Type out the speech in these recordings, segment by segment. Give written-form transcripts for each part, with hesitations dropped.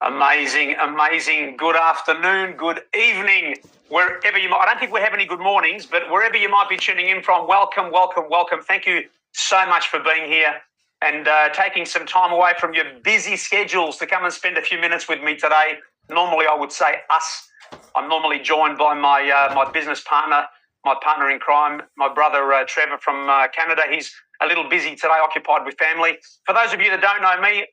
Amazing, amazing. Good afternoon, good evening, wherever you might. I don't think we have any good mornings, but wherever you might be tuning in from, welcome, welcome, welcome. Thank you so much for being here and taking some time away from your busy schedules to come and spend a few minutes with me today. Normally, I would say us. I'm normally joined by my business partner, my partner in crime, my brother Trevor from Canada. He's a little busy today, occupied with family. For those of you that don't know me,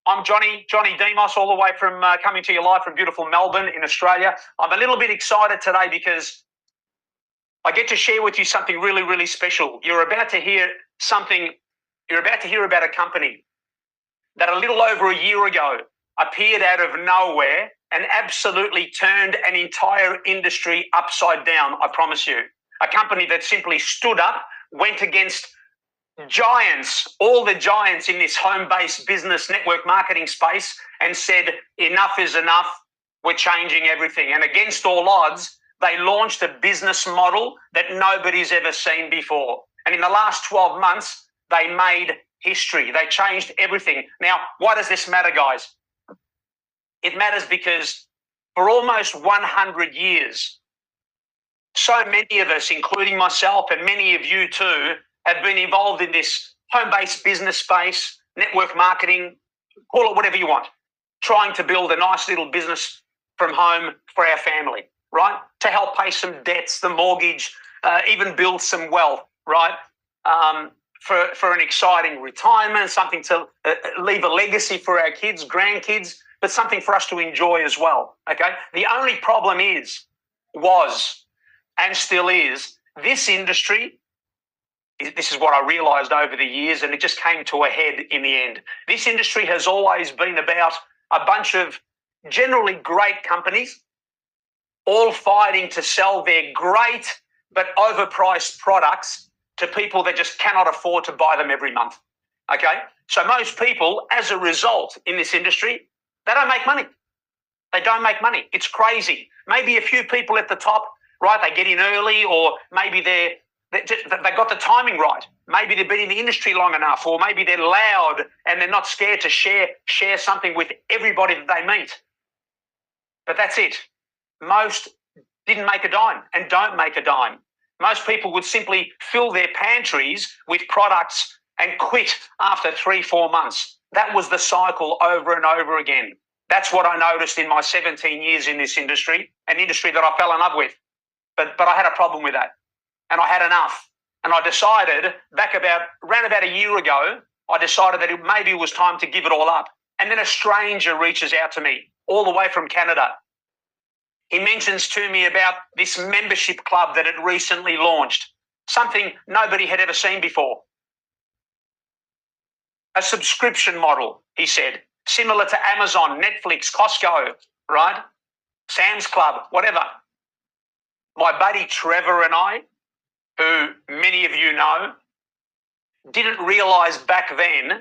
I'm Johnny Demos, all the way from coming to you live from beautiful Melbourne in Australia. I'm a little bit excited today because I get to share with you something really, really special. You're about to hear about a company that a little over a year ago appeared out of nowhere and absolutely turned an entire industry upside down, I promise you. A company that simply stood up, went against giants, all the giants in this home-based business network marketing space, and said, enough is enough, we're changing everything. And against all odds, they launched a business model that nobody's ever seen before. And in the last 12 months, they made history. They changed everything. Now, why does this matter, guys? It matters because for almost 100 years, so many of us, including myself and many of you too, have been involved in this home-based business space, network marketing, call it whatever you want, trying to build a nice little business from home for our family, right? To help pay some debts, the mortgage, even build some wealth, right? For an exciting retirement, something to leave a legacy for our kids, grandkids, but something for us to enjoy as well, okay? The only problem was, and still is, this industry. This is what I realised over the years, and it just came to a head in the end. This industry has always been about a bunch of generally great companies all fighting to sell their great but overpriced products to people that just cannot afford to buy them every month, okay? So most people, as a result in this industry, they don't make money. They don't make money. It's crazy. Maybe a few people at the top, right, they get in early, or maybe they got the timing right. Maybe they've been in the industry long enough, or maybe they're loud and they're not scared to share something with everybody that they meet. But that's it. Most didn't make a dime and don't make a dime. Most people would simply fill their pantries with products and quit after 3-4 months. That was the cycle over and over again. That's what I noticed in my 17 years in this industry, an industry that I fell in love with. But I had a problem with that. And I had enough. And I decided around about a year ago, I decided that maybe it was time to give it all up. And then a stranger reaches out to me all the way from Canada. He mentions to me about this membership club that had recently launched, something nobody had ever seen before. A subscription model, he said, similar to Amazon, Netflix, Costco, right? Sam's Club, whatever. My buddy Trevor and I, who many of you know, didn't realise back then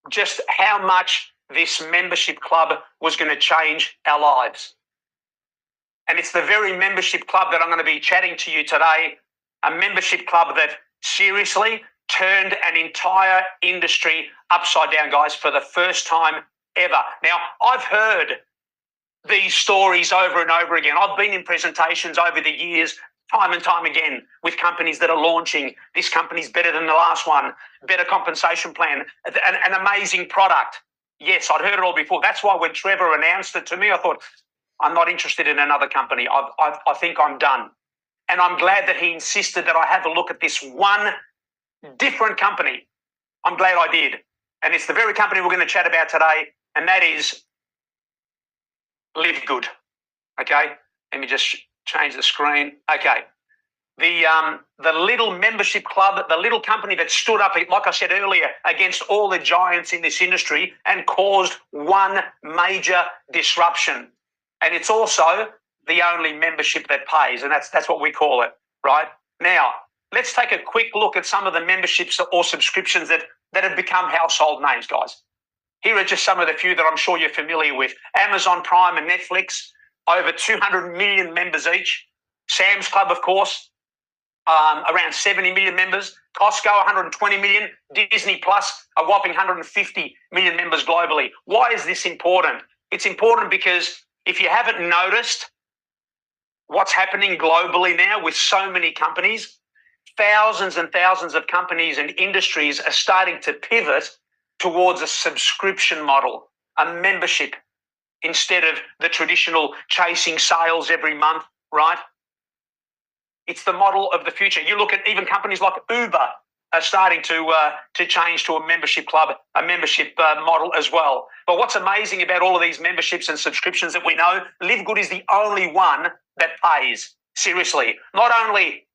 just how much this membership club was going to change our lives. And it's the very membership club that I'm going to be chatting to you today, a membership club that seriously turned an entire industry upside down, guys, for the first time ever. Now, I've heard these stories over and over again. I've been in presentations over the years, time and time again, with companies that are launching. This company's better than the last one, better compensation plan, an amazing product. Yes, I'd heard it all before. That's why when Trevor announced it to me, I thought, I'm not interested in another company. I think I'm done. And I'm glad that he insisted that I have a look at this one different company. I'm glad I did. And it's the very company we're going to chat about today, and that is LIVEGOOD. Okay? Let me just change the screen. Okay. The little membership club, the little company that stood up, like I said earlier, against all the giants in this industry and caused one major disruption. And it's also the only membership that pays, and that's what we call it, right? Now, let's take a quick look at some of the memberships or subscriptions that have become household names, guys. Here are just some of the few that I'm sure you're familiar with. Amazon Prime and Netflix, over 200 million members each. Sam's Club, of course, around 70 million members. Costco, 120 million. Disney Plus, a whopping 150 million members globally. Why is this important? It's important because if you haven't noticed what's happening globally now with so many companies, thousands and thousands of companies and industries are starting to pivot towards a subscription model, a membership, instead of the traditional chasing sales every month, right? It's the model of the future. You look at even companies like Uber are starting to change to a membership club, a membership model as well. But what's amazing about all of these memberships and subscriptions that we know, Live Good is the only one that pays. Seriously, not only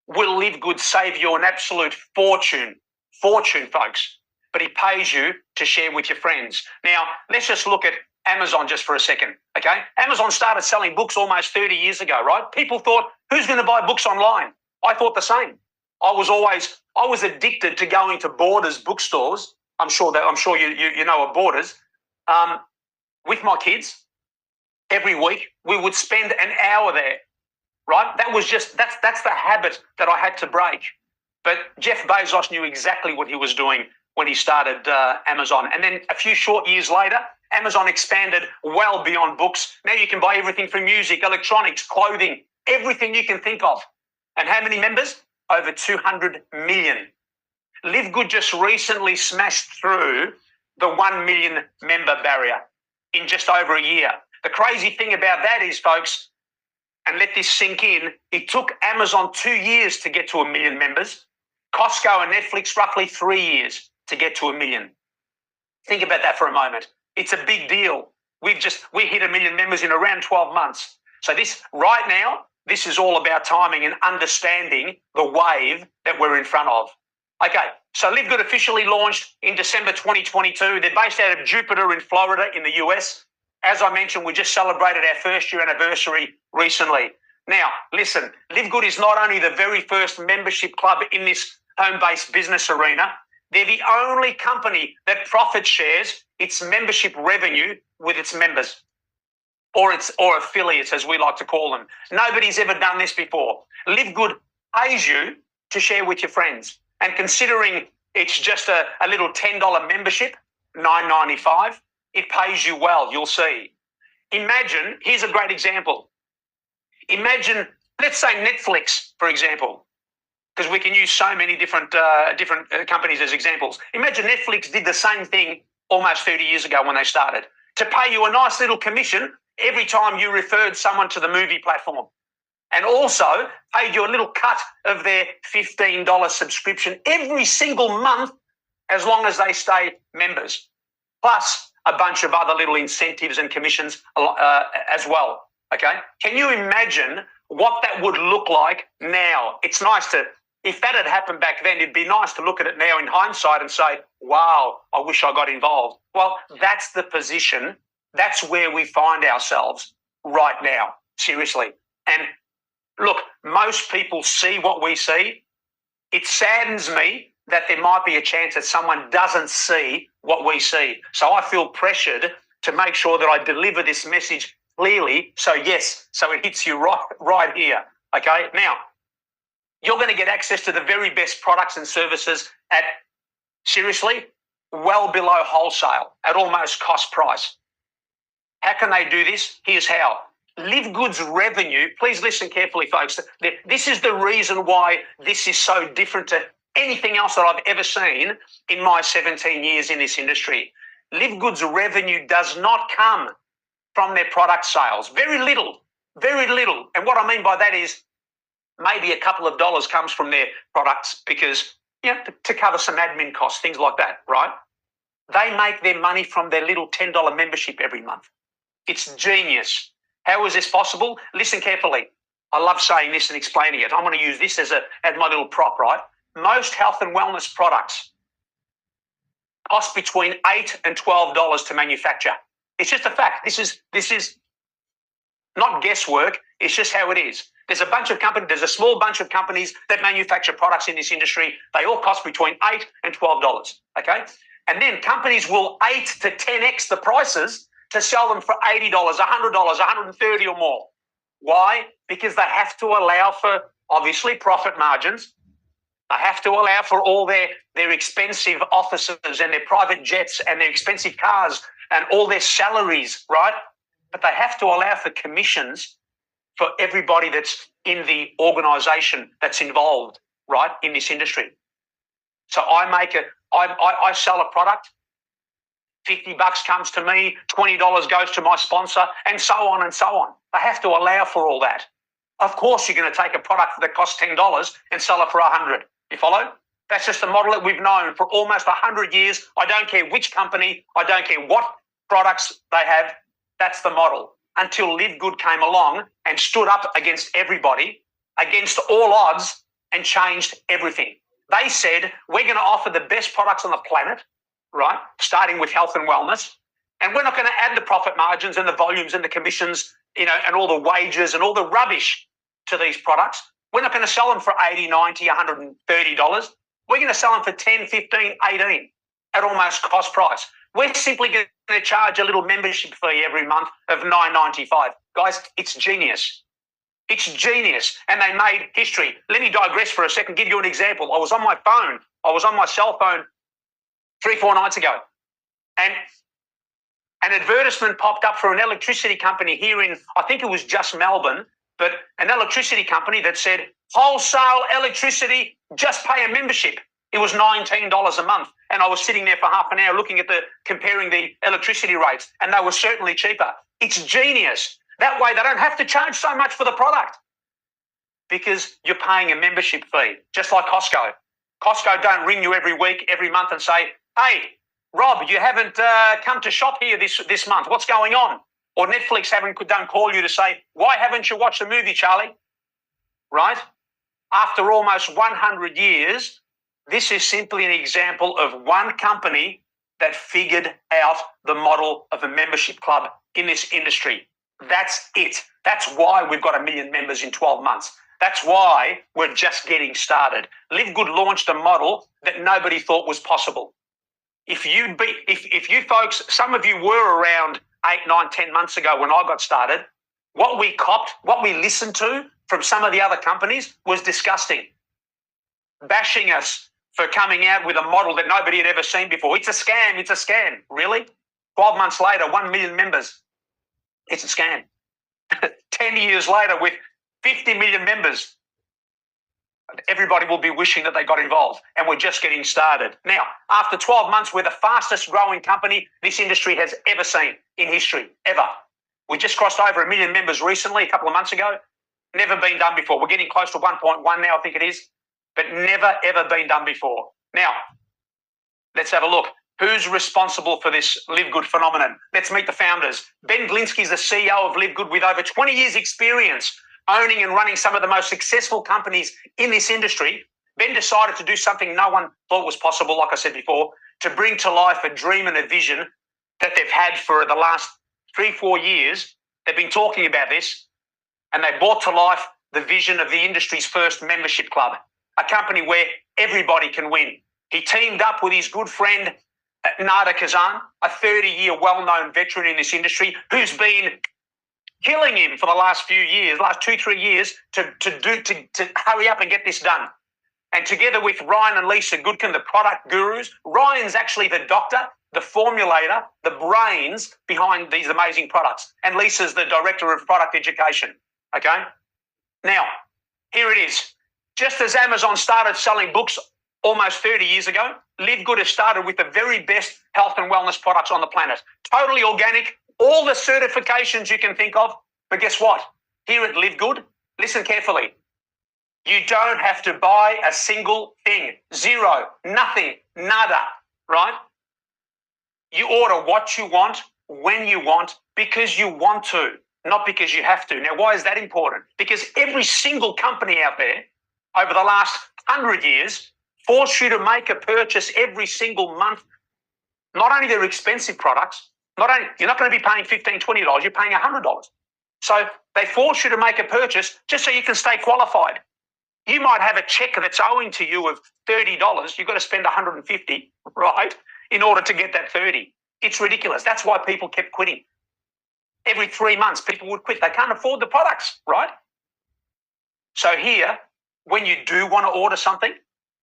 will Live Good save you an absolute fortune, folks, but he pays you to share with your friends. Now, let's just look at Amazon just for a second, okay? Amazon started selling books almost 30 years ago, right? People thought, who's going to buy books online? I thought the same. I was addicted to going to Borders bookstores. I'm sure you know of Borders. With my kids, every week we would spend an hour there, right? That's the habit that I had to break. But Jeff Bezos knew exactly what he was doing when he started Amazon. And then a few short years later, Amazon expanded well beyond books. Now you can buy everything from music, electronics, clothing, everything you can think of. And how many members? Over 200 million. Live Good just recently smashed through the 1 million member barrier in just over a year. The crazy thing about that is, folks, and let this sink in, it took Amazon 2 years to get to 1 million members. Costco and Netflix roughly 3 years to get to 1 million. Think about that for a moment. It's a big deal. We hit 1 million members in around 12 months. So right now, this is all about timing and understanding the wave that we're in front of. Okay, so Live Good officially launched in December 2022. They're based out of Jupiter in Florida in the US. As I mentioned, we just celebrated our first year anniversary recently. Now, listen, Live Good is not only the very first membership club in this home-based business arena, they're the only company that profit shares its membership revenue with its members, or affiliates, as we like to call them. Nobody's ever done this before. Live Good pays you to share with your friends. And considering it's just a little $10 membership, $9.95, it pays you well, you'll see. Imagine, here's a great example. Imagine, let's say Netflix, for example, because we can use so many different companies as examples. Imagine Netflix did the same thing almost 30 years ago when they started, to pay you a nice little commission every time you referred someone to the movie platform, and also paid you a little cut of their $15 subscription every single month as long as they stay members, plus a bunch of other little incentives and commissions as well, okay? Can you imagine what that would look like now? It's nice to, if that had happened back then, it'd be nice to look at it now in hindsight and say, wow, I wish I got involved. Well, that's the position. That's where we find ourselves right now, seriously. And look, most people see what we see. It saddens me that there might be a chance that someone doesn't see what we see. So I feel pressured to make sure that I deliver this message clearly. So it hits you right here, okay? Now, you're going to get access to the very best products and services at, seriously, well below wholesale, at almost cost price. How can they do this? Here's how. Live Good's revenue, please listen carefully, folks. This is the reason why this is so different to anything else that I've ever seen in my 17 years in this industry. Live Good's revenue does not come from their product sales. Very little. And what I mean by that is maybe a couple of dollars comes from their products because, to cover some admin costs, things like that, right? They make their money from their little $10 membership every month. It's genius. How is this possible? Listen carefully. I love saying this and explaining it. I'm going to use this as my little prop, right? Most health and wellness products cost between $8 and $12 to manufacture. It's just a fact. This is not guesswork. It's just how it is. There's a small bunch of companies that manufacture products in this industry. They all cost between $8 and $12, okay? And then companies will 8 to 10x the prices to sell them for $80, $100, $130 or more. Why? Because they have to allow for, obviously, profit margins. They have to allow for all their expensive offices and their private jets and their expensive cars and all their salaries, right? But they have to allow for commissions for everybody that's in the organisation that's involved, right, in this industry. So I sell a product, $50 comes to me, $20 goes to my sponsor, and so on and so on. They have to allow for all that. Of course, you're going to take a product that costs $10 and sell it for $100. You follow? That's just the model that we've known for almost 100 years. I don't care which company, I don't care what products they have. That's the model. Until Live Good came along and stood up against everybody, against all odds, and changed everything. They said, we're going to offer the best products on the planet, right, starting with health and wellness, and we're not going to add the profit margins and the volumes and the commissions, you know, and all the wages and all the rubbish to these products. We're not going to sell them for $80, $90, $130. We're going to sell them for $10, $15, $18 at almost cost price. We're simply going to charge a little membership fee every month of $9.95. Guys, it's genius. It's genius. And they made history. Let me digress for a second, give you an example. I was on my phone. I was on my cell phone 3-4 nights ago. And an advertisement popped up for an electricity company here in, I think it was just Melbourne, but an electricity company that said, wholesale electricity, just pay a membership. It was $19 a month. And I was sitting there for half an hour looking at comparing the electricity rates, and they were certainly cheaper. It's genius. That way they don't have to charge so much for the product because you're paying a membership fee, just like Costco. Costco don't ring you every week, every month and say, hey, Rob, you haven't come to shop here this month. What's going on? Or Netflix don't call you to say, why haven't you watched the movie, Charlie? Right? After almost 100 years, this is simply an example of one company that figured out the model of a membership club in this industry. That's it. That's why we've got 1 million members in 12 months. That's why we're just getting started. Live Good launched a model that nobody thought was possible. If you folks, some of you were around 8, 9, 10 months ago when I got started, what we copped, what we listened to from some of the other companies was disgusting. Bashing us for coming out with a model that nobody had ever seen before. It's a scam. It's a scam. Really? 12 months later, 1 million members. It's a scam. 10 years later with 50 million members, everybody will be wishing that they got involved, and we're just getting started. Now, after 12 months, we're the fastest growing company this industry has ever seen in history, ever. We just crossed over 1 million members recently, a couple of months ago. Never been done before. We're getting close to 1.1 now, I think it is, but never, ever been done before. Now, let's have a look. Who's responsible for this Live Good phenomenon? Let's meet the founders. Ben Glinsky is the CEO of Live Good with over 20 years experience owning and running some of the most successful companies in this industry. Ben decided to do something no one thought was possible, like I said before, to bring to life a dream and a vision that they've had for the last 3-4 years. They've been talking about this, and they brought to life the vision of the industry's first membership club, a company where everybody can win. He teamed up with his good friend, Nada Kazan, a 30-year well-known veteran in this industry who's been killing him for the last few years, last 2-3 years, to hurry up and get this done. And together with Ryan and Lisa Goodkin, the product gurus, Ryan's actually the doctor, the formulator, the brains behind these amazing products. And Lisa's the director of product education. Okay? Now, here it is. Just as Amazon started selling books almost 30 years ago, Live Good has started with the very best health and wellness products on the planet. Totally organic, all the certifications you can think of. But guess what? Here at Live Good, listen carefully. You don't have to buy a single thing. Zero, nothing, nada, right? You order what you want, when you want, because you want to, not because you have to. Now, why is that important? Because every single company out there over the last 100 years force you to make a purchase every single month. Not only their expensive products, you're not going to be paying $15, $20, you're paying $100. So they force you to make a purchase just so you can stay qualified. You might have a check that's owing to you of $30. You've got to spend $150, right, in order to get that $30. It's ridiculous. That's why people kept quitting. Every 3 months, people would quit. They can't afford the products, right? So here, when you do want to order something,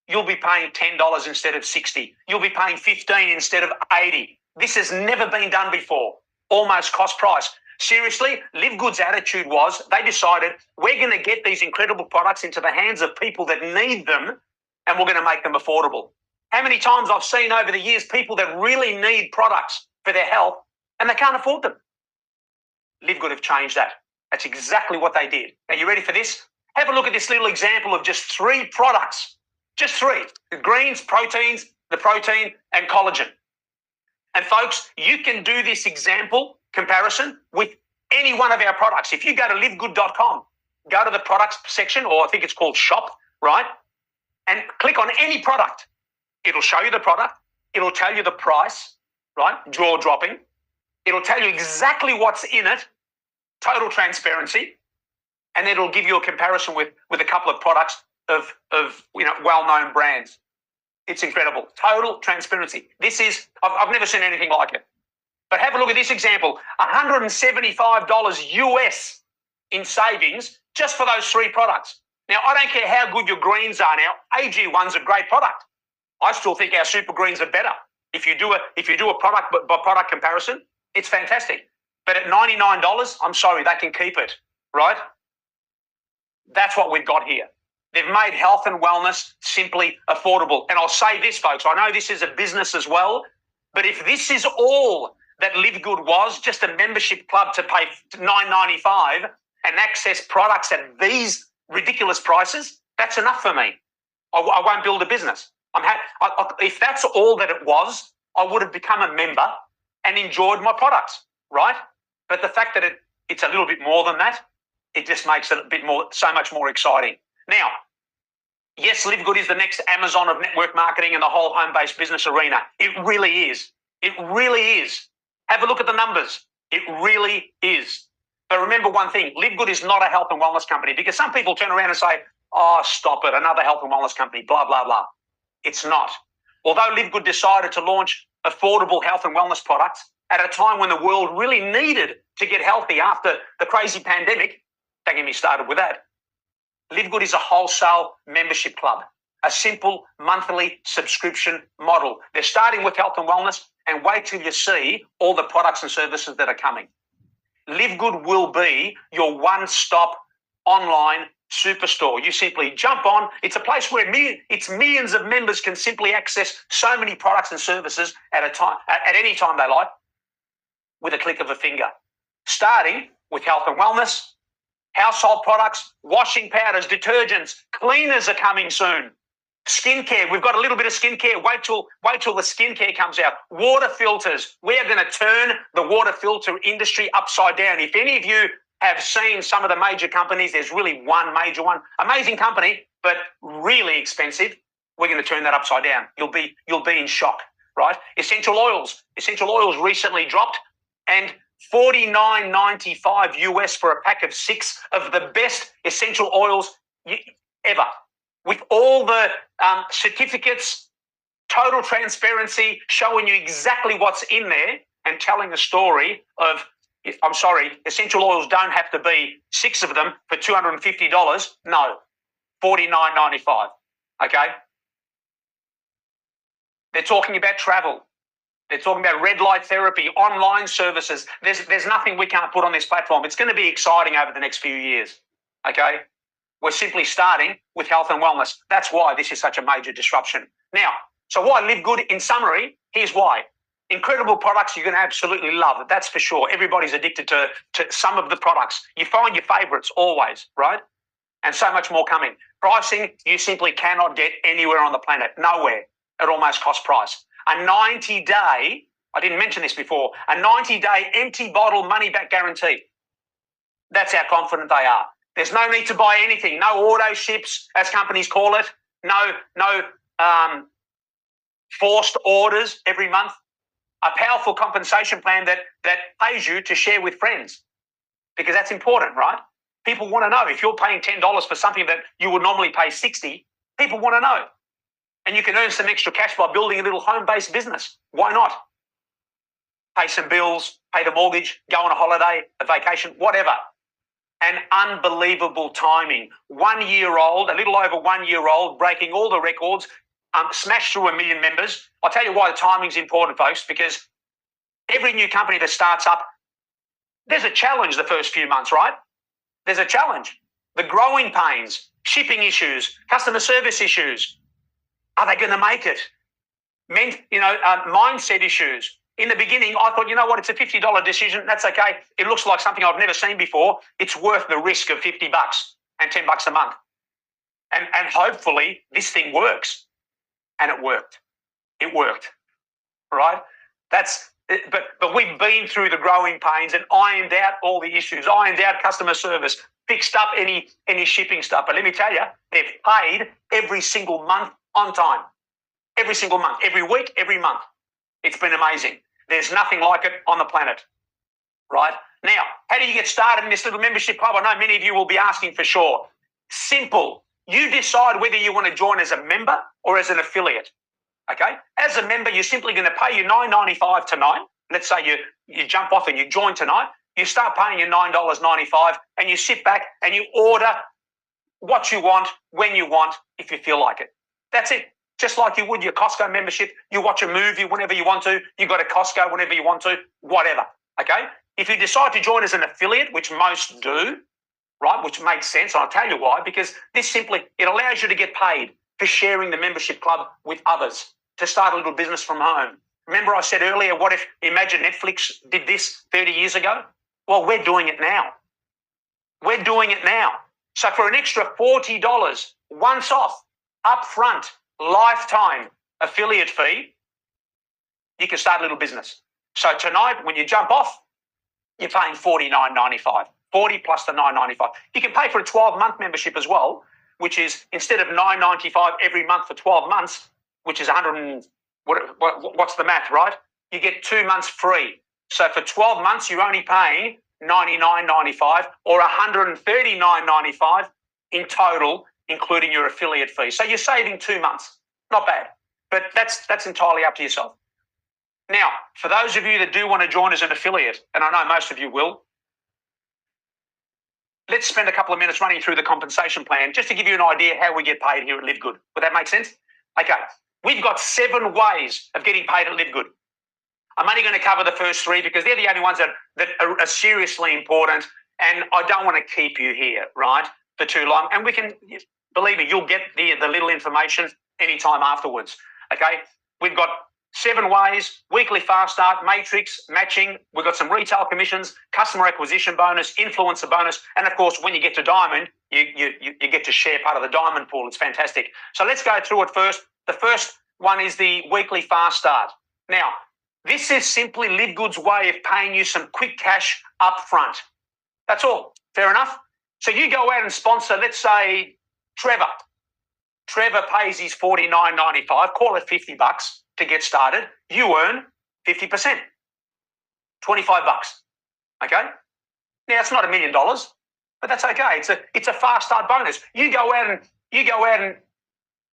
you'll be paying $10 instead of $60. You'll be paying $15 instead of $80. This has never been done before. Almost cost price. Seriously, LIVEGOOD's attitude was they decided we're going to get these incredible products into the hands of people that need them, and we're going to make them affordable. How many times I've seen over the years people that really need products for their health and they can't afford them. LIVEGOOD have changed that. That's exactly what they did. Are you ready for this? Have a look at this little example of just 3 products. Just 3. The greens, proteins, the protein, and collagen. And folks, you can do this example comparison with any one of our products. If you go to livegood.com, go to the products section, or I think it's called shop, right? And click on any product. It'll show you the product. It'll tell you the price, right? Jaw dropping. It'll tell you exactly what's in it, total transparency, and it'll give you a comparison with a couple of products of well-known brands. It's incredible. Total transparency. This is, I've never seen anything like it. But have a look at this example. $175 US in savings just for those 3 products. Now, I don't care how good your greens are now. AG1's a great product. I still think our super greens are better. If you do a product by product comparison, it's fantastic. But at $99, I'm sorry, they can keep it, right? That's what we've got here. They've made health and wellness simply affordable. And I'll say this, folks, I know this is a business as well, but if this is all that LIVEGOOD was, just a membership club to pay $9.95 and access products at these ridiculous prices, that's enough for me. I won't build a business. If that's all that it was, I would have become a member and enjoyed my products, right? But the fact that it's a little bit more than that, it just makes it so much more exciting. Now, yes, LIVEGOOD is the next Amazon of network marketing and the whole home-based business arena. It really is. It really is. Have a look at the numbers. It really is. But remember one thing, LIVEGOOD is not a health and wellness company, because some people turn around and say, oh, stop it, another health and wellness company, blah, blah, blah. It's not. Although LIVEGOOD decided to launch affordable health and wellness products at a time when the world really needed to get healthy after the crazy pandemic, don't get me started with that, LIVEGOOD is a wholesale membership club, a simple monthly subscription model. They're starting with health and wellness, and wait till you see all the products and services that are coming. LIVEGOOD will be your one-stop online superstore. You simply jump on. It's a place where millions of members can simply access so many products and services at any time they like with a click of a finger. Starting with health and wellness, household products, washing powders, detergents, cleaners are coming soon. Skincare, we've got a little bit of skincare. Wait till the skincare comes out. Water filters, we are going to turn the water filter industry upside down. If any of you have seen some of the major companies, there's really one major one, amazing company, but really expensive. We're going to turn that upside down. You'll be in shock, right? Essential oils recently dropped, and $49.95 US for a pack of 6 of the best essential oils ever. With all the certificates, total transparency, showing you exactly what's in there and telling a story of, I'm sorry, essential oils don't have to be 6 of them for $250. No, $49.95, okay? They're talking about travel. They're talking about red light therapy, online services. There's nothing we can't put on this platform. It's going to be exciting over the next few years, okay? We're simply starting with health and wellness. That's why this is such a major disruption. Now, so why LIVEGOOD? In summary, here's why. Incredible products you're going to absolutely love. That's for sure. Everybody's addicted to some of the products. You find your favorites always, right? And so much more coming. Pricing, you simply cannot get anywhere on the planet. Nowhere at almost cost price. A 90-day, I didn't mention this before, a 90-day empty bottle money-back guarantee. That's how confident they are. There's no need to buy anything. No auto ships, as companies call it. No forced orders every month. A powerful compensation plan that pays you to share with friends, because that's important, right? People want to know. If you're paying $10 for something that you would normally pay $60, people want to know. And you can earn some extra cash by building a little home-based business. Why not? Pay some bills, pay the mortgage, go on a holiday, a vacation, whatever. And unbelievable timing. 1 year old, a little over 1 year old, breaking all the records, smashed through 1 million members. I'll tell you why the timing's important, folks, because Every new company that starts up, there's a challenge the first few months, right? There's a challenge. The growing pains, shipping issues, customer service issues. Are they going to make it? Mindset issues. In the beginning, I thought, you know what, it's a $50 decision. That's okay. It looks like something I've never seen before. It's worth the risk of $50 and $10 a month. And hopefully this thing works. And it worked. It worked, right? But we've been through the growing pains and ironed out all the issues, ironed out customer service, fixed up any shipping stuff. But let me tell you, they've paid every single month on time. Every single month, every week, every month. It's been amazing. There's nothing like it on the planet, right? Now, how do you get started in this little membership club? I know many of you will be asking for sure. Simple. You decide whether you want to join as a member or as an affiliate, okay? As a member, you're simply going to pay your $9.95 tonight. Let's say you jump off and you join tonight. You start paying your $9.95 and you sit back and you order what you want, when you want, if you feel like it. That's it. Just like you would your Costco membership. You watch a movie whenever you want to. You go to Costco whenever you want to, whatever, okay? If you decide to join as an affiliate, which most do, right, which makes sense, I'll tell you why, because it allows you to get paid for sharing the membership club with others, to start a little business from home. Remember I said earlier, imagine Netflix did this 30 years ago? Well, we're doing it now. We're doing it now. So for an extra $40, once off, upfront, lifetime affiliate fee, you can start a little business. So tonight, when you jump off, you're paying $49.95, 40 plus the $9.95. You can pay for a 12-month membership as well, which is instead of $9.95 every month for 12 months, which is what's the math, right? You get 2 months free. So for 12 months, you're only paying $99.95 or $139.95 in total, including your affiliate fee. So you're saving 2 months. Not bad. But that's entirely up to yourself. Now, for those of you that do want to join as an affiliate, and I know most of you will, let's spend a couple of minutes running through the compensation plan just to give you an idea how we get paid here at Live Good. Would that make sense? Okay. We've got 7 ways of getting paid at Live Good. I'm only going to cover the first 3 because they're the only ones that are seriously important, and I don't want to keep you here, right, for too long. And we can, believe me, you'll get the little information anytime afterwards, okay? We've got 7 ways: weekly fast start, matrix, matching. We've got some retail commissions, customer acquisition bonus, influencer bonus, and of course, when you get to diamond, you get to share part of the diamond pool. It's fantastic. So let's go through it first. The first one is the weekly fast start. Now, this is simply Live Good's way of paying you some quick cash up front. That's all. Fair enough? So you go out and sponsor, let's say, Trevor. Trevor pays his $49.95, call it $50 to get started. You earn 50%, $25. Okay? Now it's not $1 million, but that's okay. It's a fast start bonus. You go out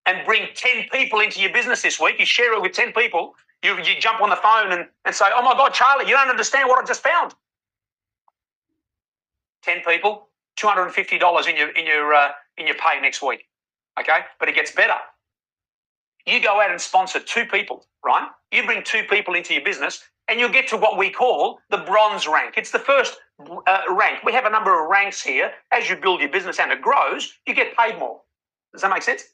and bring 10 people into your business this week. You share it with 10 people. You jump on the phone and say, "Oh my God, Charlie, you don't understand what I just found." 10 people, $250 in your pay next week. Okay, but it gets better. You go out and sponsor 2 people, right? You bring 2 people into your business, and you'll get to what we call the bronze rank. It's the first rank. We have a number of ranks here. As you build your business and it grows, you get paid more. Does that make sense?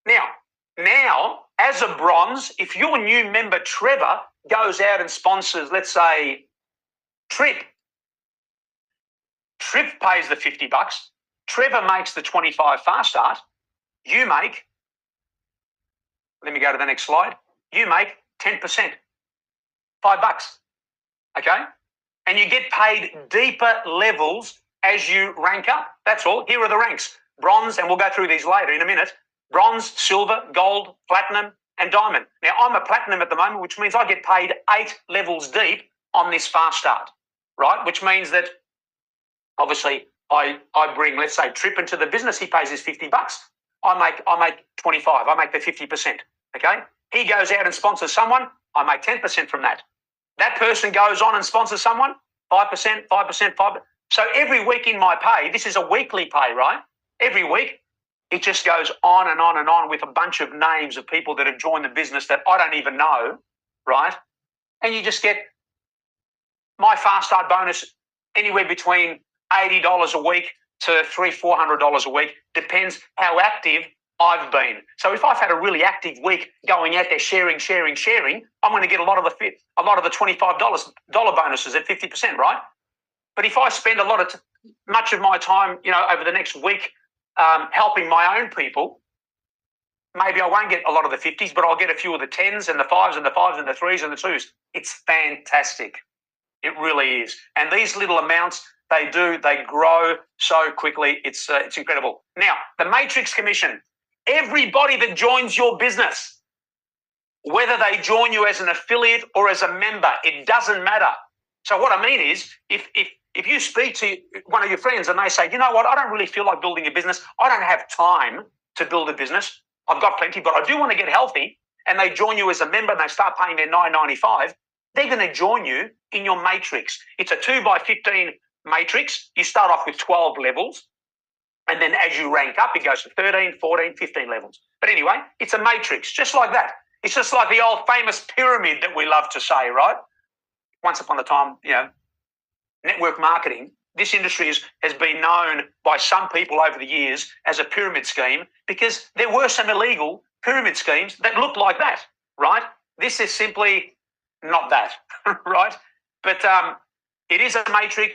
Now, as a bronze, if your new member Trevor goes out and sponsors, let's say, Trip pays the $50. Trevor makes the 25 fast start. You make, let me go to the next slide. You make 10%, $5. Okay? And you get paid deeper levels as you rank up. That's all. Here are the ranks. Bronze, and we'll go through these later in a minute. Bronze, silver, gold, platinum, and diamond. Now, I'm a platinum at the moment, which means I get paid 8 levels deep on this fast start, right? Which means that, obviously, I bring, let's say, Trip into the business. He pays his $50. I make 25. I make the 50%, okay? He goes out and sponsors someone. I make 10% from that. That person goes on and sponsors someone, 5%, 5%, 5%. So every week in my pay, this is a weekly pay, right? Every week, it just goes on and on and on with a bunch of names of people that have joined the business that I don't even know, right? And you just get my fast start bonus anywhere between $80 a week to $300-400 a week, depends how active I've been. So if I've had a really active week going out there sharing, I'm going to get a lot of the $25 bonuses at 50%, right? But if I spend much of my time, over the next week helping my own people, maybe I won't get a lot of the 50s, but I'll get a few of the 10s and the 5s and the 5s and the 3s and the 2s. It's fantastic. It really is. And these little amounts, they grow so quickly. It's incredible. Now, the Matrix Commission, everybody that joins your business, whether they join you as an affiliate or as a member, it doesn't matter. So what I mean is, if you speak to one of your friends and they say, you know what, I don't really feel like building a business. I don't have time to build a business. I've got plenty, but I do want to get healthy. And they join you as a member and they start paying their $9.95. They're going to join you in your matrix. It's a 2x15 matrix. You start off with 12 levels. And then as you rank up, it goes to 13, 14, 15 levels. But anyway, it's a matrix, just like that. It's just like the old famous pyramid that we love to say, right? Once upon a time, network marketing, this industry has been known by some people over the years as a pyramid scheme because there were some illegal pyramid schemes that looked like that, right? This is simply not that, right? But it is a matrix.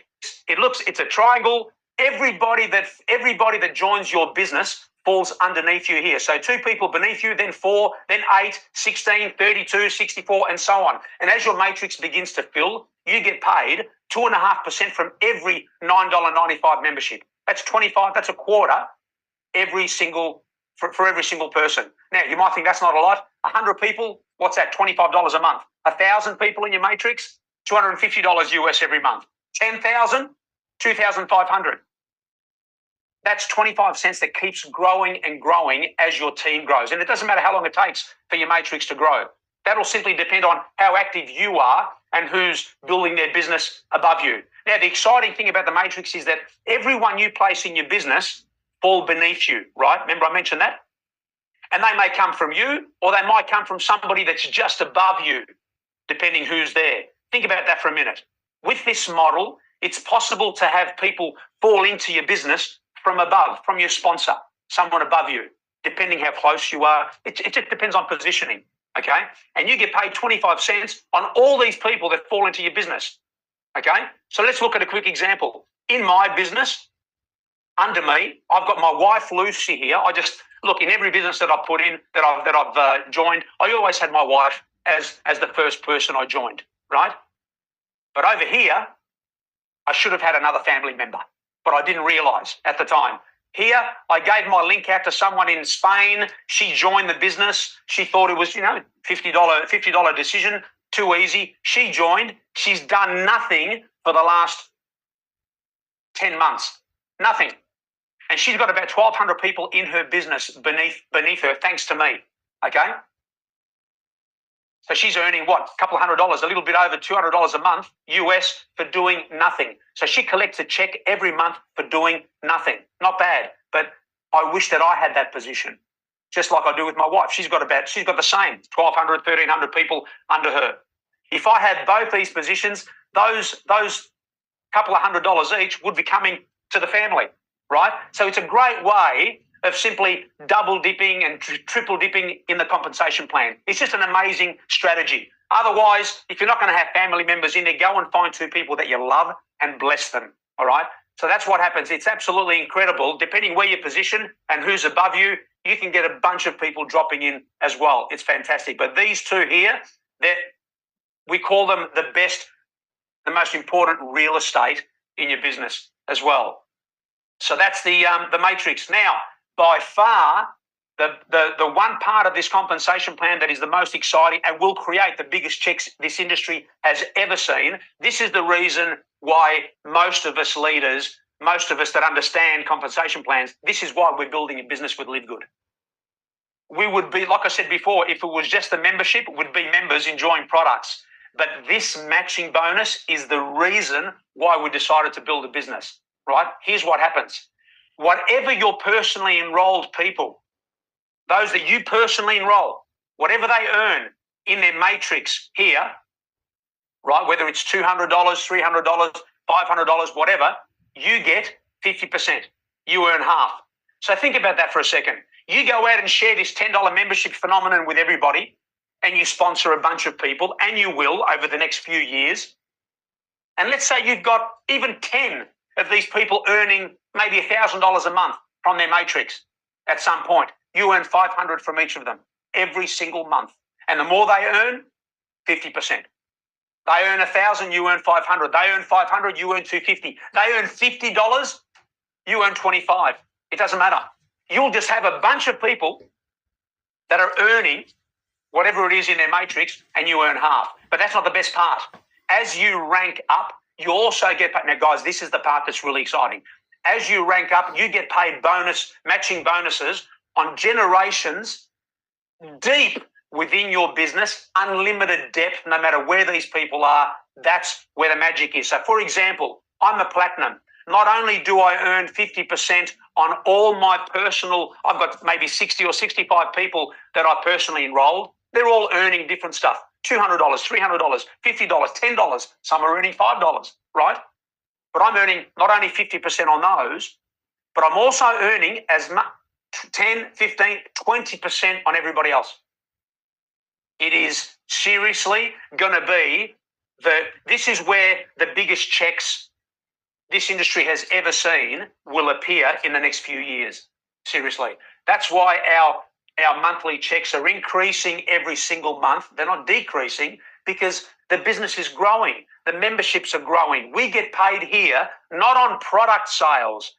It's a triangle. Everybody that joins your business falls underneath you here. So 2 people beneath you, then 4, then 8, 16, 32, 64, and so on. And as your matrix begins to fill, you get paid 2.5% from every $9.95 membership. That's 25. That's a quarter for every single person. Now, you might think that's not a lot. 100 people, what's that? $25 a month. 1,000 people in your matrix, $250 US every month. 10,000, 2,500. That's 25 cents that keeps growing and growing as your team grows. And it doesn't matter how long it takes for your matrix to grow. That'll simply depend on how active you are and who's building their business above you. Now, the exciting thing about the matrix is that everyone you place in your business fall beneath you, right? Remember I mentioned that? And they may come from you or they might come from somebody that's just above you, depending who's there. Think about that for a minute. With this model, it's possible to have people fall into your business from above, from your sponsor, someone above you, depending how close you are. It just depends on positioning, okay? And you get paid 25 cents on all these people that fall into your business, okay? So let's look at a quick example. In my business, under me, I've got my wife, Lucy, here. In every business that I've put in, that I've joined, I always had my wife as the first person I joined, right? But over here, I should have had another family member, but I didn't realize at the time. Here, I gave my link out to someone in Spain. She joined the business. She thought it was, $50 decision, too easy. She joined. She's done nothing for the last 10 months, nothing. And she's got about 1,200 people in her business beneath her, thanks to me, okay? So she's earning what? A couple of $100, a little bit over $200 a month US for doing nothing. So she collects a check every month for doing nothing. Not bad, but I wish that I had that position, just like I do with my wife. She's got the same 1,200, 1,300 people under her. If I had both these positions, those couple of $100 each would be coming to the family, right? So it's a great way of simply double dipping and triple dipping in the compensation plan. It's just an amazing strategy. Otherwise, if you're not going to have family members in there, go and find 2 people that you love and bless them, all right? So that's what happens. It's absolutely incredible. Depending where you position and who's above you, you can get a bunch of people dropping in as well. It's fantastic. But these 2 here, we call them the best, the most important real estate in your business as well. So that's the matrix. Now, by far, the one part of this compensation plan that is the most exciting and will create the biggest checks this industry has ever seen. This is the reason why most of us leaders, most of us that understand compensation plans, this is why we're building a business with LIVEGOOD. We would be, like I said before, if it was just the membership, would be members enjoying products. But this matching bonus is the reason why we decided to build a business, right? Here's what happens. Whatever your personally enrolled people, those that you personally enroll, whatever they earn in their matrix here, right? Whether it's $200, $300, $500, whatever, you get 50%. You earn half. So think about that for a second. You go out and share this $10 membership phenomenon with everybody, and you sponsor a bunch of people, and you will over the next few years. And let's say you've got even 10 of these people earning maybe $1,000 a month from their matrix at some point. You earn $500 from each of them every single month. And the more they earn, 50%. They earn $1,000, you earn $500. They earn $500, you earn $250. They earn $50, you earn $25. It doesn't matter. You'll just have a bunch of people that are earning whatever it is in their matrix, and you earn half. But that's not the best part. As you rank up, you also get paid. Now, guys, this is the part that's really exciting. As you rank up, you get paid matching bonuses on generations deep within your business, unlimited depth, no matter where these people are. That's where the magic is. So, for example, I'm a platinum. Not only do I earn 50% on all my personal, I've got maybe 60 or 65 people that I personally enrolled. They're all earning different stuff. $200, $300, $50, $10. Some are earning $5, right? But I'm earning not only 50% on those, but I'm also earning as much 10, 15, 20% on everybody else. It is seriously going to be this is where the biggest checks this industry has ever seen will appear in the next few years. Seriously. That's why our monthly checks are increasing every single month. They're not decreasing because the business is growing. The memberships are growing. We get paid here, not on product sales.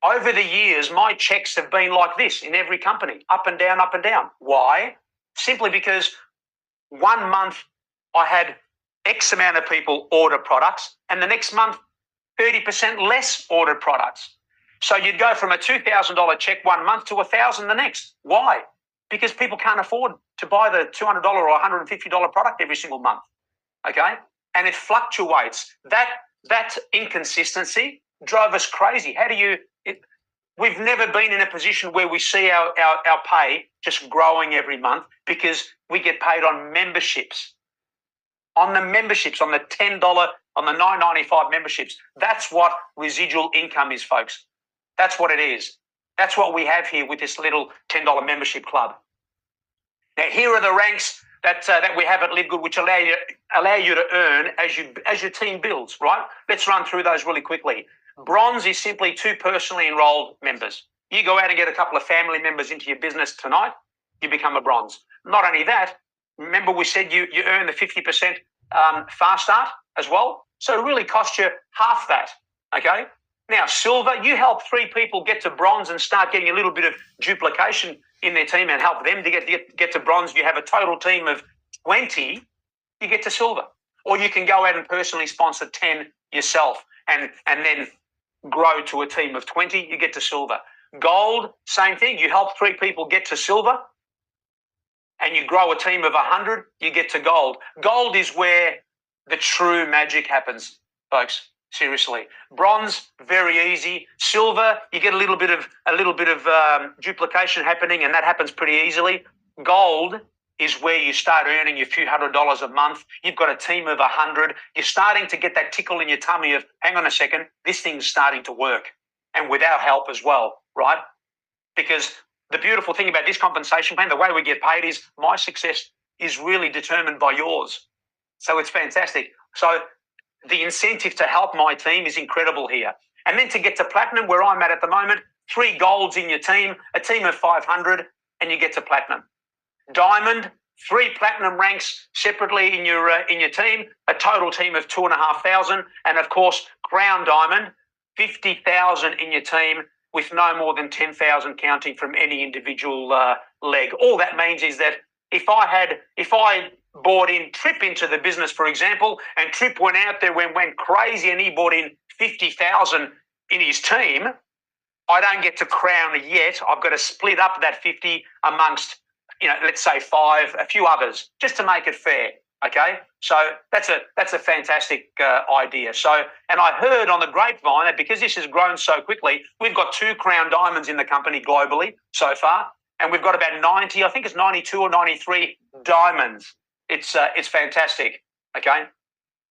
Over the years, my checks have been like this in every company, up and down, up and down. Why? Simply because 1 month I had X amount of people order products, and the next month, 30% less ordered products. So you'd go from a $2,000 check 1 month to $1,000 the next. Why? Because people can't afford to buy the $200 or $150 product every single month. Okay? And it fluctuates. That inconsistency drove us crazy. We've never been in a position where we see our pay just growing every month because we get paid on memberships. On the memberships, on the $10, on the $9.95 memberships. That's what residual income is, folks. That's what it is. That's what we have here with this little $10 membership club. Now, here are the ranks that we have at LiveGood, which allow you to earn as your team builds, right? Let's run through those really quickly. Bronze is simply 2 personally enrolled members. You go out and get a couple of family members into your business tonight, you become a bronze. Not only that, remember we said you earn the 50% fast start as well, so it really costs you half that, okay? Now, silver, you help 3 people get to bronze and start getting a little bit of duplication in their team and help them to get to bronze. You have a total team of 20, you get to silver. Or you can go out and personally sponsor 10 yourself and then grow to a team of 20, you get to silver. Gold, same thing. You help 3 people get to silver and you grow a team of 100, you get to gold. Gold is where the true magic happens, folks. Seriously. Bronze, very easy. Silver, you get a little bit of duplication happening, and that happens pretty easily. Gold is where you start earning your few $100s a month. You've got a team of 100. You're starting to get that tickle in your tummy of, hang on a second, this thing's starting to work, and without help as well, right? Because the beautiful thing about this compensation plan, the way we get paid is my success is really determined by yours. So it's fantastic. So the incentive to help my team is incredible here. And then to get to platinum, where I'm at the moment, 3 golds in your team, a team of 500, and you get to platinum. Diamond, 3 platinum ranks separately in your team, a total team of 2,500, and of course, crown diamond, 50,000 in your team with no more than 10,000 counting from any individual leg. All that means is that if I bought in Trip into the business, for example, and Trip went out there and went crazy and he bought in 50,000 in his team, I don't get to crown yet. I've got to split up that 50 amongst, let's say 5, a few others, just to make it fair. Okay, so that's a fantastic idea. So, and I heard on the grapevine that because this has grown so quickly, we've got 2 crown diamonds in the company globally so far, and we've got about 90, I think it's 92 or 93 diamonds. It's fantastic. Okay,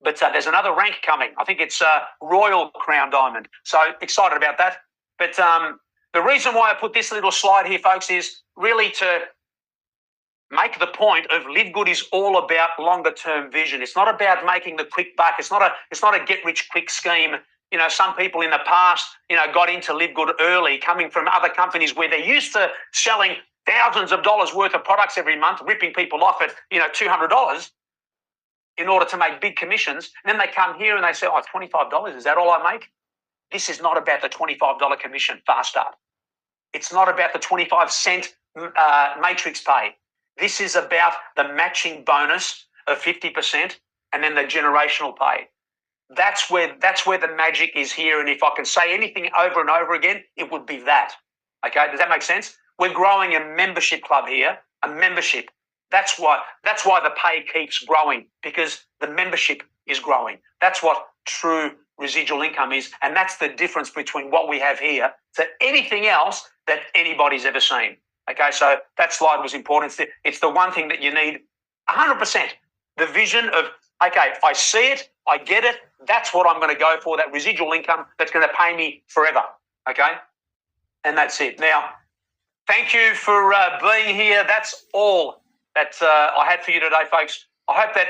But there's another rank coming. I think it's Royal Crown Diamond. So excited about that. But the reason why I put this little slide here, folks, is really to make the point of Live Good is all about longer term vision. It's not about making the quick buck. It's not a get rich quick scheme. You know, some people in the past, you know, got into Live Good early, coming from other companies where they're used to selling thousands of dollars worth of products every month, ripping people off at, you know, $200 in order to make big commissions. And then they come here and they say, oh, $25, is that all I make? This is not about the $25 commission fast start. It's not about the 25-cent matrix pay. This is about the matching bonus of 50% and then the generational pay. That's where the magic is here. And if I can say anything over and over again, it would be that. Okay, does that make sense? We're growing a membership club here, a membership. That's why the pay keeps growing, because the membership is growing. That's what true residual income is, and that's the difference between what we have here to anything else that anybody's ever seen. Okay, so that slide was important. It's the one thing that you need 100%. The vision of, okay, I see it, I get it, that's what I'm going to go for, that residual income that's going to pay me forever. Okay, and that's it. Now, thank you for being here. That's all that I had for you today, folks. I hope that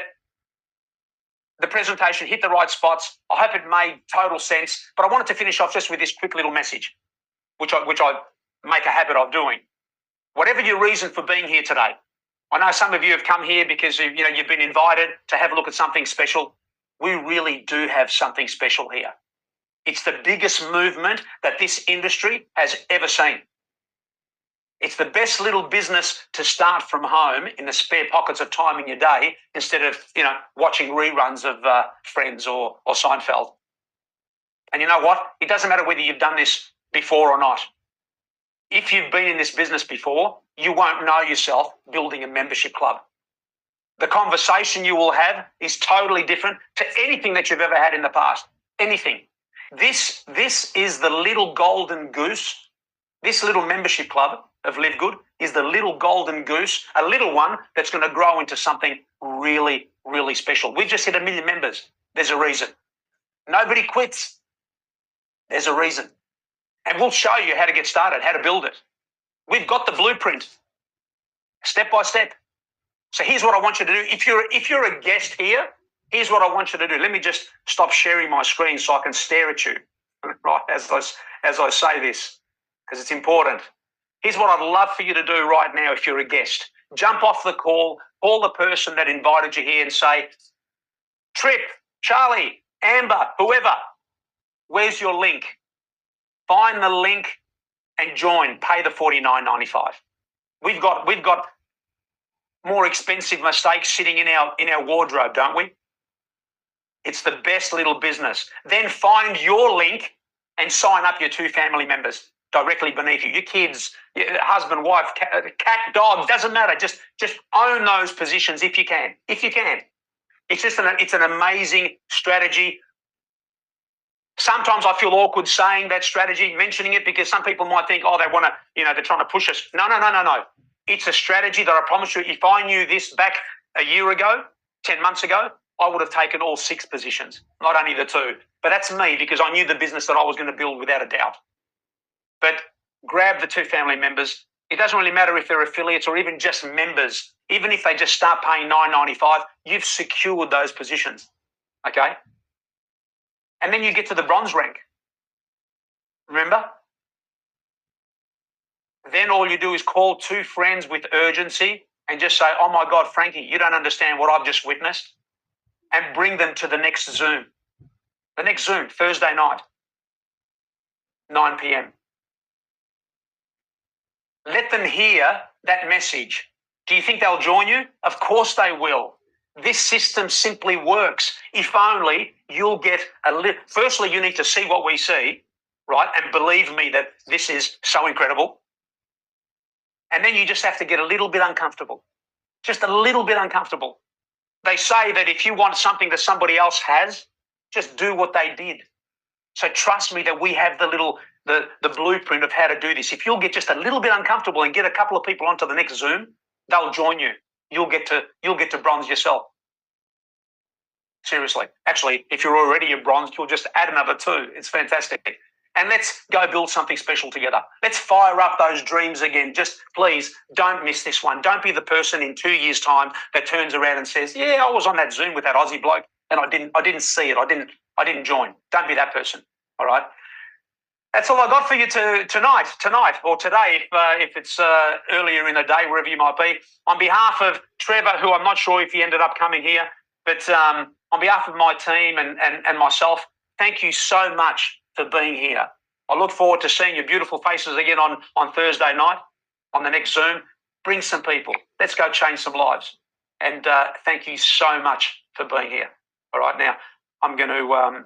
the presentation hit the right spots. I hope it made total sense. But I wanted to finish off just with this quick little message, which I make a habit of doing. Whatever your reason for being here today, I know some of you have come here because you've been invited to have a look at something special. We really do have something special here. It's the biggest movement that this industry has ever seen. It's the best little business to start from home in the spare pockets of time in your day instead of, watching reruns of Friends or Seinfeld. And you know what? It doesn't matter whether you've done this before or not. If you've been in this business before, you won't know yourself building a membership club. The conversation you will have is totally different to anything that you've ever had in the past. Anything. This is the little golden goose. This little membership club of Live Good is the little golden goose, a little one that's going to grow into something really, really special. We've just hit 1 million members. There's a reason. Nobody quits. There's a reason. And we'll show you how to get started, how to build it. We've got the blueprint, step by step. So here's what I want you to do. If you're a guest here, here's what I want you to do. Let me just stop sharing my screen so I can stare at you, right, as I say this, because it's important. Here's what I'd love for you to do right now if you're a guest. Jump off the call the person that invited you here and say, Trip, Charlie, Amber, whoever, where's your link? Find the link and join. Pay the $49.95. We've got more expensive mistakes sitting in our wardrobe, don't we? It's the best little business. Then find your link and sign up your 2 family members directly beneath you. Your kids, your husband, wife, cat, dog, doesn't matter. Just own those positions if you can. If you can. It's an amazing strategy. Sometimes I feel awkward saying that strategy, mentioning it, because some people might think, oh, they want to, they're trying to push us. No. It's a strategy that I promise you, if I knew this back a year ago, 10 months ago, I would have taken all 6 positions, not only the 2. But that's me, because I knew the business that I was going to build without a doubt. But grab the 2 family members. It doesn't really matter if they're affiliates or even just members. Even if they just start paying $9.95, you've secured those positions, okay? And then you get to the bronze rank. Remember? Then all you do is call 2 friends with urgency and just say, oh my God, Frankie, you don't understand what I've just witnessed. And bring them to the next Zoom. The next Zoom, Thursday night, 9 p.m. Let them hear that message. Do you think they'll join you? Of course they will. This system simply works. If only you'll get a little. Firstly, you need to see what we see, right? And believe me that this is so incredible. And then you just have to get a little bit uncomfortable. Just a little bit uncomfortable. They say that if you want something that somebody else has, just do what they did. So trust me that we have the blueprint of how to do this. If you'll get just a little bit uncomfortable and get a couple of people onto the next Zoom, they'll join you. You'll get to bronze yourself. Seriously. Actually, if you're already a bronze, you'll just add another 2. It's fantastic. And let's go build something special together. Let's fire up those dreams again. Just please don't miss this one. Don't be the person in 2 years' time that turns around and says, yeah, I was on that Zoom with that Aussie bloke and I didn't see it. I didn't join. Don't be that person. All right. That's all I got for you tonight or today, if it's earlier in the day, wherever you might be. On behalf of Trevor, who I'm not sure if he ended up coming here, but on behalf of my team and myself, thank you so much for being here. I look forward to seeing your beautiful faces again on Thursday night on the next Zoom. Bring some people. Let's go change some lives. And thank you so much for being here. All right, now I'm going to